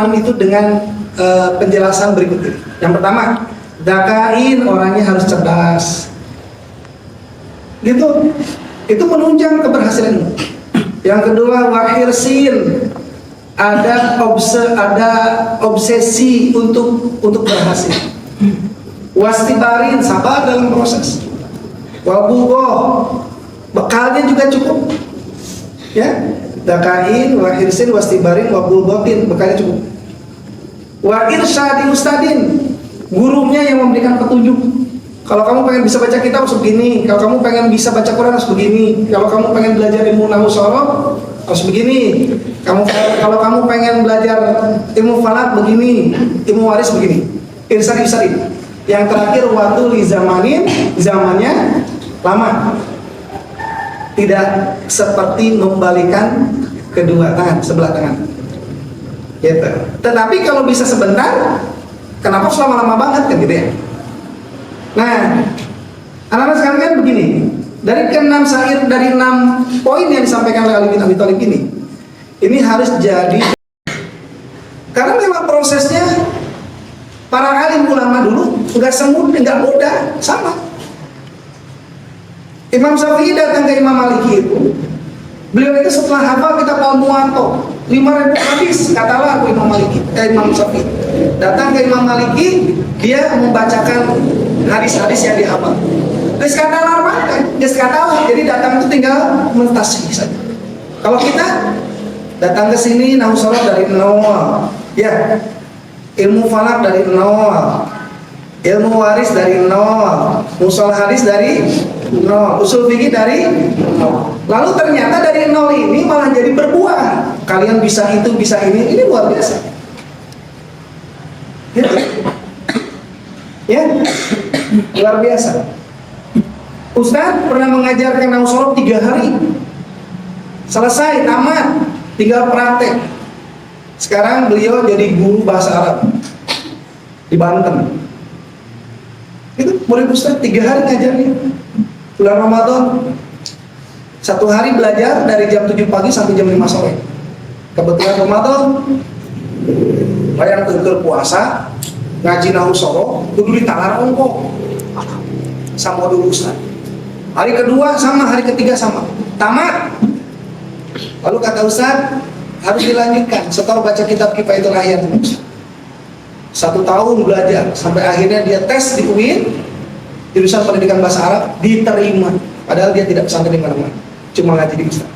memahami itu dengan penjelasan berikut ini. Yang pertama, dakain orangnya harus cerdas. Gitu. Itu menunjang keberhasilan. Yang kedua, wahirsin, ada obsesi untuk berhasil. Wastibarin, sabar dalam proses. Wabugoh, bekalnya juga cukup. Ya, dakain, wahirsin, wastibarin, wabulgotin, bekalnya cukup. Wa irsyadi ustadin, gurunya yang memberikan petunjuk. Kalau kamu pengen bisa baca kitab harus begini, kalau kamu pengen bisa baca Quran harus begini, kalau kamu pengen belajar ilmu nahwu shoroh harus begini, kalau kamu pengen belajar ilmu falak begini, ilmu waris begini. Irsyadi. Yang terakhir, waktu li zamanin, zamannya lama. Tidak seperti membalikan kedua tangan, sebelah tangan. Gitu. Tetapi kalau bisa sebentar, kenapa selama lama banget kan gitu ya? Nah, anak-anak sekalian begini, dari ke-6 syair, dari 6 poin yang disampaikan oleh Ali bin Abi Thalib ini harus jadi, karena memang prosesnya para alim ulama dulu nggak mudah, sama. Imam Syafi'i datang ke Imam Maliki itu, beliau itu setelah hafal kitab Al-Muwatta 5.000 hadis, katalah aku Imam Syafi'i datang ke Imam Maliki, dia membacakan hadis-hadis yang dihafal. Jadi datang itu tinggal mentasih saja. Kalau kita datang ke sini nahwu shoroh dari nol, ya, ilmu falak dari nol, ilmu waris dari nol, musalah hadis dari nol, usul fikih dari nol. Lalu ternyata dari nol ini malah jadi berbuah. Kalian bisa itu, bisa ini luar biasa. Ya, luar biasa. Ustadz pernah mengajarkan nahwu shoroh 3 hari, selesai, tamat, tinggal praktek. Sekarang beliau jadi guru bahasa Arab di Banten. Itu murid Ustadz 3 hari ngajarnya. Bulan Ramadan 1 hari belajar dari jam 7 pagi sampai jam 5 sore. Kebetulan Ramadan bayar tegel puasa, ngaji nahwu shoroh, kudu ditalar ongkok sama dulu Ustaz. Hari kedua sama, hari ketiga sama, tamat. Lalu kata Ustaz, harus dilanjutkan setelah baca kitab Kifayatul Ahya. 1 tahun belajar sampai akhirnya dia tes di UIN jurusan pendidikan bahasa Arab, diterima. Padahal dia tidak pesantren di mana-mana, cuma ngaji di Ustaz.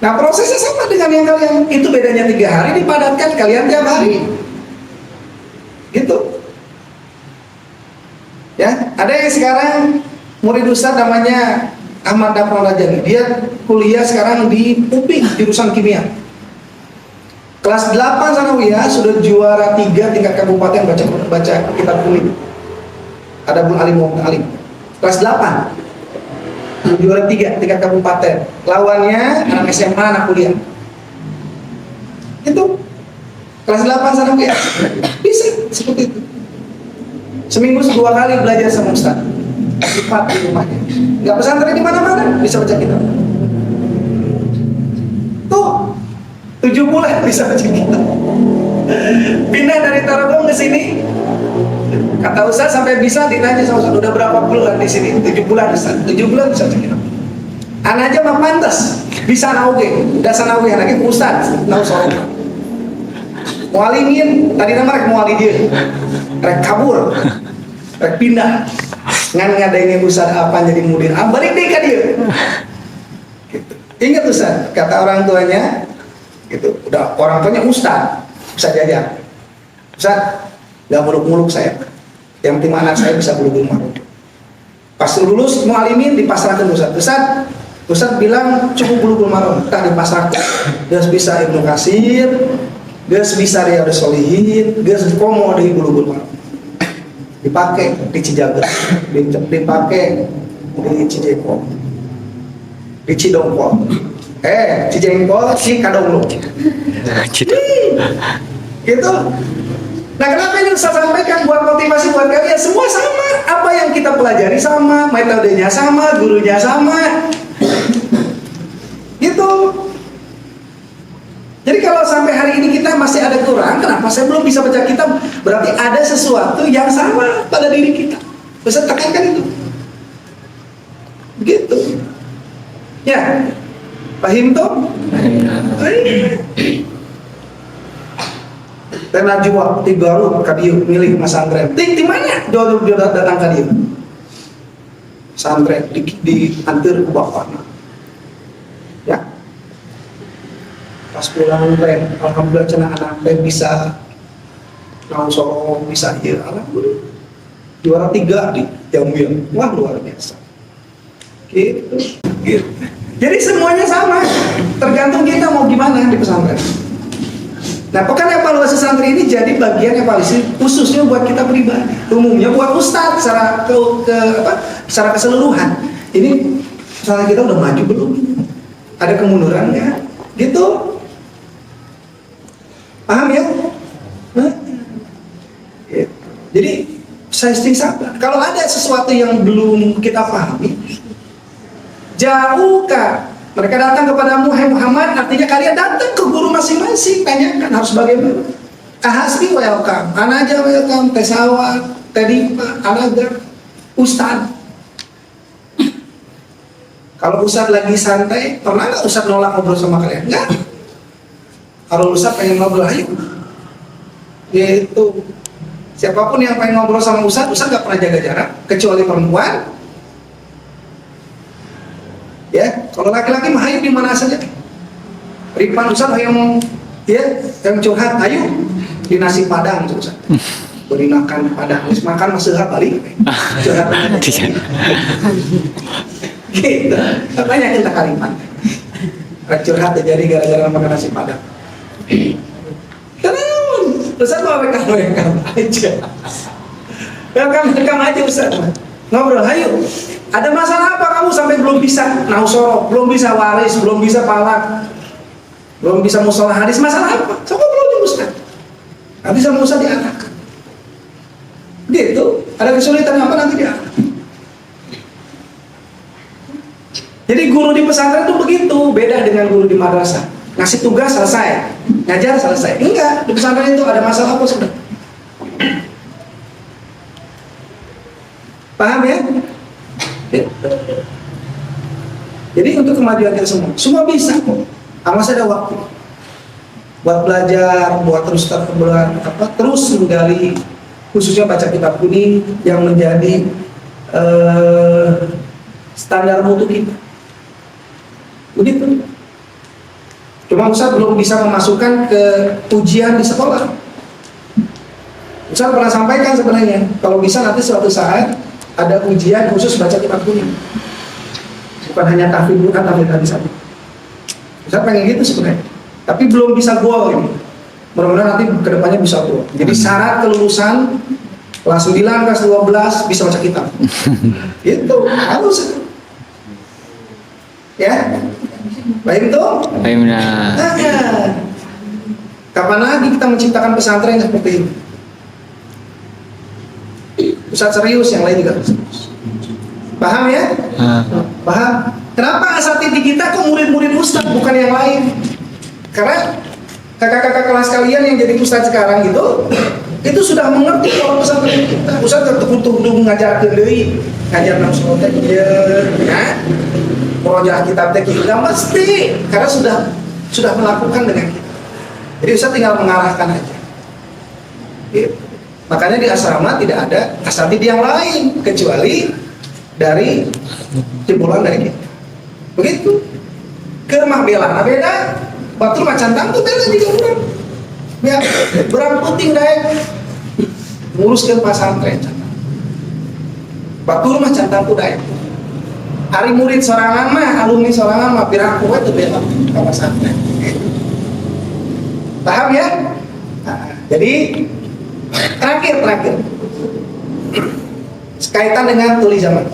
Nah, prosesnya sama dengan yang kalian. Itu bedanya 3 hari dipadatkan, kalian tiap hari. Gitu. Ya, ada yang sekarang murid Ustaz namanya Ahmad Dafran Rajani. Dia kuliah sekarang di UPI jurusan kimia. Kelas 8 sanawiyah sudah juara 3 tingkat kabupaten baca kitab kuliah. Adabul Alim wa Alim. Kelas 8 juara 3 tingkat kabupaten. Lawannya anak SMA, anak kuliah. Itu kelas 8 sanawiyah. Bisa seperti itu. Seminggu 2 kali belajar sama Ustaz. 4 di rumahnya. Enggak pesantren di mana-mana, bisa baca kitab. Tuh, 7 bulan bisa baca kitab. Pindah dari Tarogong ke sini. Kata Ustaz sampai bisa ditanya sama Ustaz, udah berapa bulan di sini? 7 bulan Ustaz. 7 bulan bisa baca kitab. Anak aja mah pantas bisa nauge, dasar nauge lagi Ustaz, nau shoroh. Mualimin, tadi nama rek muali dia, rek kabur, rek pindah, ngadengin Ustaz apa jadi mudir, balik deh ke dia. Gitu. Ingat Ustaz, kata orang tuanya, gitu, udah orang tuanya Ustaz jajan. Ustaz, gak muluk-muluk saya, yang penting anak saya bisa bulu-bulu marut. Pas lulus mualimin dipasrahkan Ustaz bilang cukup bulu-bulu marut, tak dipasrahkan, dia bisa Ibnu Katsir. Gas bisa Riyadhus Shalihin, gas komo di bulu-bulu dipakai di Cijaga, dipakai di Cijeko, di Cidongko, Cijengko, Cikadonglo, gitu. Nah, kenapa ini saya sampaikan buat motivasi buat kalian? Semua sama, apa yang kita pelajari sama, metodenya sama, gurunya sama, gitu. Jadi kalau sampai hari ini kita masih ada kurang, kenapa saya belum bisa baca kitab? Berarti ada sesuatu yang sama pada diri kita. Bisa tekankan itu. Begitu. Ya. Paham tuh? Karena jua di Garut kadieu milik Mas Andre. Di mana dia datang kadieu? Santren diantar ke bapaknya. Ya. Pas pulang teh, alhamdulillah cenah anak teh bisa nausoro bisa ieu. Alhamdulillah. Juara 3 di Jamil. Wah, luar biasa. Gitu. Gitu. Jadi semuanya sama, tergantung kita mau gimana di pesantren. Nah, pekan evaluasi santri ini jadi bagian evaluasi khususnya buat kita pribadi. Umumnya buat ustadz secara keseluruhan. Ini pesantren kita udah maju belum? Ada kemunduran nggak? Gitu. Paham ya? Nah, gitu. Jadi saya sabar. Kalau ada sesuatu yang belum kita pahami, jauhkan mereka datang kepadamu, hai Muhammad, artinya kalian datang ke guru masing-masing, tanyakan harus bagaimana. Kahasbi welcome, anaja welcome, tesawat, tedipa, anaga, ustad. Kalau ustad lagi santai, pernah nggak ustad nolak ngobrol sama kalian? Enggak. Kalau ustad pengen ngobrol, ayo. Yaitu siapapun yang pengen ngobrol sama ustad nggak pernah jaga jarak, kecuali perempuan. Ya, kalau laki-laki mah ayo di mana saja. Ripan Ustaz yang ya, yang curhat, ayo di nasi padang Ustaz. Beri makan padang, habis makan masih balik. Curhat. Gitu. Katanya kita kalimat. Curhat jadi gara-gara makan nasi padang. Kenapa? Ustaz mau welcome aja. Welcome aja Ustaz. Ngobrol, ayo. Ada masalah apa kamu sampai belum bisa nausoro, belum bisa waris, belum bisa palak, belum bisa musalah hadis? Masalah apa? Sok belum di Ustaz. Nanti sama Ustaz diarahkan. Gitu. Ada kesulitan apa nanti diarahkan. Jadi guru di pesantren itu begitu, beda dengan guru di madrasah. Ngasih tugas selesai, ngajar selesai. Enggak, di pesantren itu ada masalah apa sudah. Paham ya? Jadi untuk kemajuan kita semua bisa kok. Masih ada waktu buat belajar, buat terus menggali, khususnya baca kitab kuning yang menjadi standar mutu kita. Begitu. Cuma Ustaz belum bisa memasukkan ke ujian di sekolah. Ustaz pernah sampaikan sebenarnya, kalau bisa nanti suatu saat ada ujian khusus baca kitab kuning, bukan hanya tahfidz Quran, tahfidz hadis saja. Saya pengen gitu sebenarnya, tapi belum bisa goal ini. Mudah-mudahan nanti kedepannya bisa goal. Jadi syarat kelulusan kelas 9, kelas 12 bisa baca kitab. Gitu, harus. Ya, baik itu. Kapan lagi kita menciptakan pesantren seperti ini? Ustaz serius, yang lain juga serius. Paham ya? Paham? Kenapa asatidz kita kok murid-murid Ustaz bukan yang lain? Karena kakak-kakak kelas kalian yang jadi Ustaz sekarang itu sudah mengerti kalau pesantren kita. Ustaz butuh mengajar deui, ngajar nang sholat ya. Proyek kitab teh kita mesti karena sudah melakukan dengan kita. Jadi Ustaz tinggal mengarahkan aja. Gitu. Makanya di asrama tidak ada asatidz yang lain kecuali dari jebolan dari kita. Begitu. Ke Mahbela beda. Batur macan tangtu beda juga orang. Ya, berang puting daek nguruskeun pasantren. Batur macan tangtu daek. Ari murid sorangan mah, alumni sorangan mah piraku we teu beda ka pasantren. Paham ya? Nah, jadi terakhir kaitan dengan tuli zaman.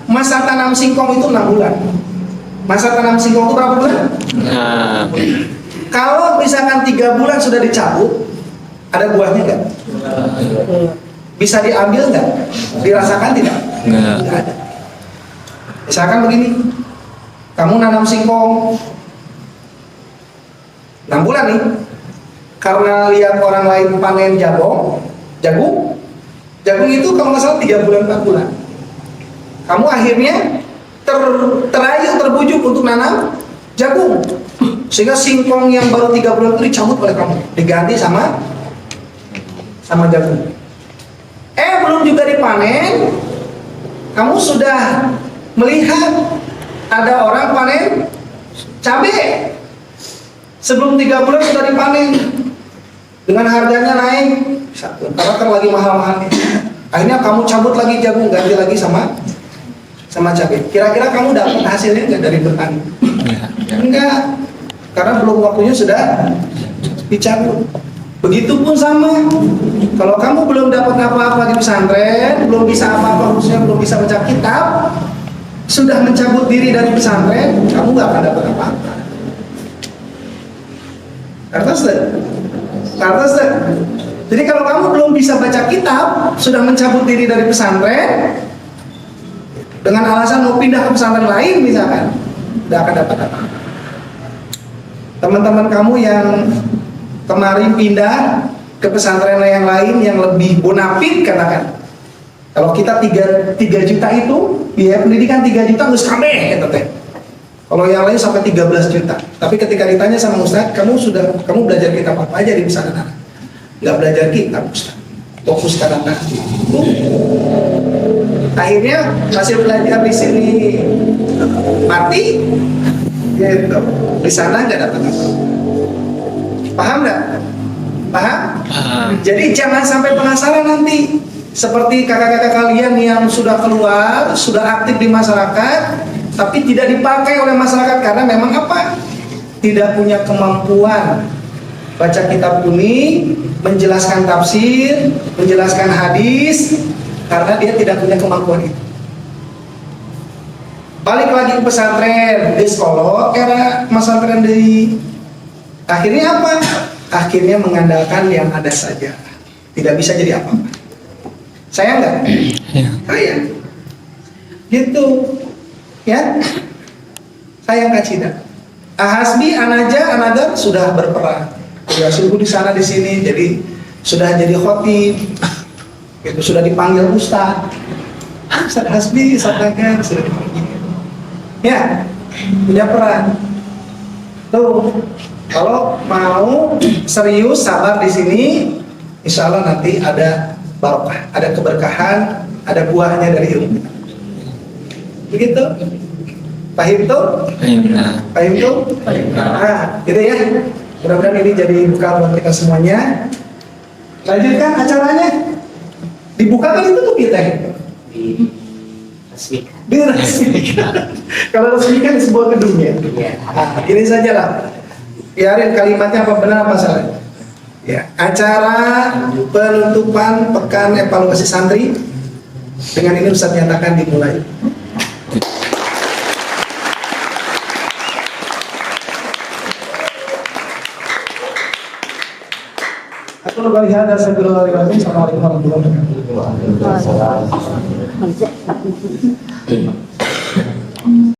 Masa tanam singkong itu 6 bulan. Masa tanam singkong itu berapa bulan? Kalau misalkan 3 bulan sudah dicabut, ada buahnya nggak? Bisa diambil nggak? Dirasakan tidak? Nggak ada. Misalkan begini, kamu nanam singkong 6 bulan nih. Karena lihat orang lain panen jagung itu kalau nggak salah 3 bulan 4 bulan. Kamu akhirnya terayu terbujuk untuk nanam jagung, sehingga singkong yang baru 3 bulan itu dicabut oleh kamu, diganti sama jagung. Belum juga dipanen, kamu sudah melihat ada orang panen cabai, sebelum 3 bulan sudah dipanen dengan harganya naik karena kan lagi mahal-mahalnya. Akhirnya kamu cabut lagi jagung, ganti lagi sama cabai. Kira-kira kamu dapat hasilnya nggak dari bertani? Enggak, karena belum waktunya sudah dicabut. Begitupun sama, kalau kamu belum dapat apa-apa di pesantren, belum bisa apa-apa, khususnya belum bisa baca kitab, sudah mencabut diri dari pesantren, kamu nggak akan dapat apa-apa. Karena jadi kalau kamu belum bisa baca kitab, sudah mencabut diri dari pesantren dengan alasan mau pindah ke pesantren lain misalkan, tidak akan dapat apa-apa. Teman-teman kamu yang kemarin pindah ke pesantren yang lain yang lebih bonafit, katakan, kalau kita 3 juta itu biaya pendidikan 3 juta harus kabeh gitu teh. Kalau yang lain sampai 13 juta. Tapi ketika ditanya sama Ustaz, kamu belajar kitab apa aja di pesantren? Nggak belajar kitab, Ustaz. Fokus ke anak. Akhirnya hasil belajar di sini mati, gitu. Di sana nggak dapat apa. Paham nggak? Paham? Jadi jangan sampai penasaran nanti. Seperti kakak-kakak kalian yang sudah keluar, sudah aktif di masyarakat, tapi tidak dipakai oleh masyarakat karena memang apa? Tidak punya kemampuan baca kitab kuning, menjelaskan tafsir, menjelaskan hadis, karena dia tidak punya kemampuan itu. Balik lagi ke pesantren, di sekolah era pesantren di akhirnya apa? Akhirnya mengandalkan yang ada saja, tidak bisa jadi apa-apa. Sayang nggak? Sayang. Gitu, ya. Sayang Kak Cida. Ahasbi, Anajar sudah berperan, sudah sungguh di sana di sini, jadi sudah jadi khotib, itu sudah dipanggil Ustaz Hasbi, Ustaz Nagar sudah dipanggil. Ya, punya peran. Tuh, kalau mau serius sabar di sini, insya Allah nanti ada barokah, ada keberkahan, ada buahnya dari ilmu. Begitu? Paham tuh? Paham tuh? Nah, gitu ya. Mudah-mudahan ini jadi buka buat kita semuanya. Lanjutkan acaranya. Dibuka kan itu tuh kita. Diresmikan. Kalau resmikan di sebuah gedung ya. Nah, ini sajalah. Biarin kalimatnya apa benar apa salah. Ya, acara penutupan pekan evaluasi santri dengan ini Ustaz nyatakan dimulai. Aku lebih ada sebelum Assalamualaikum warahmatullahi wabarakatuh.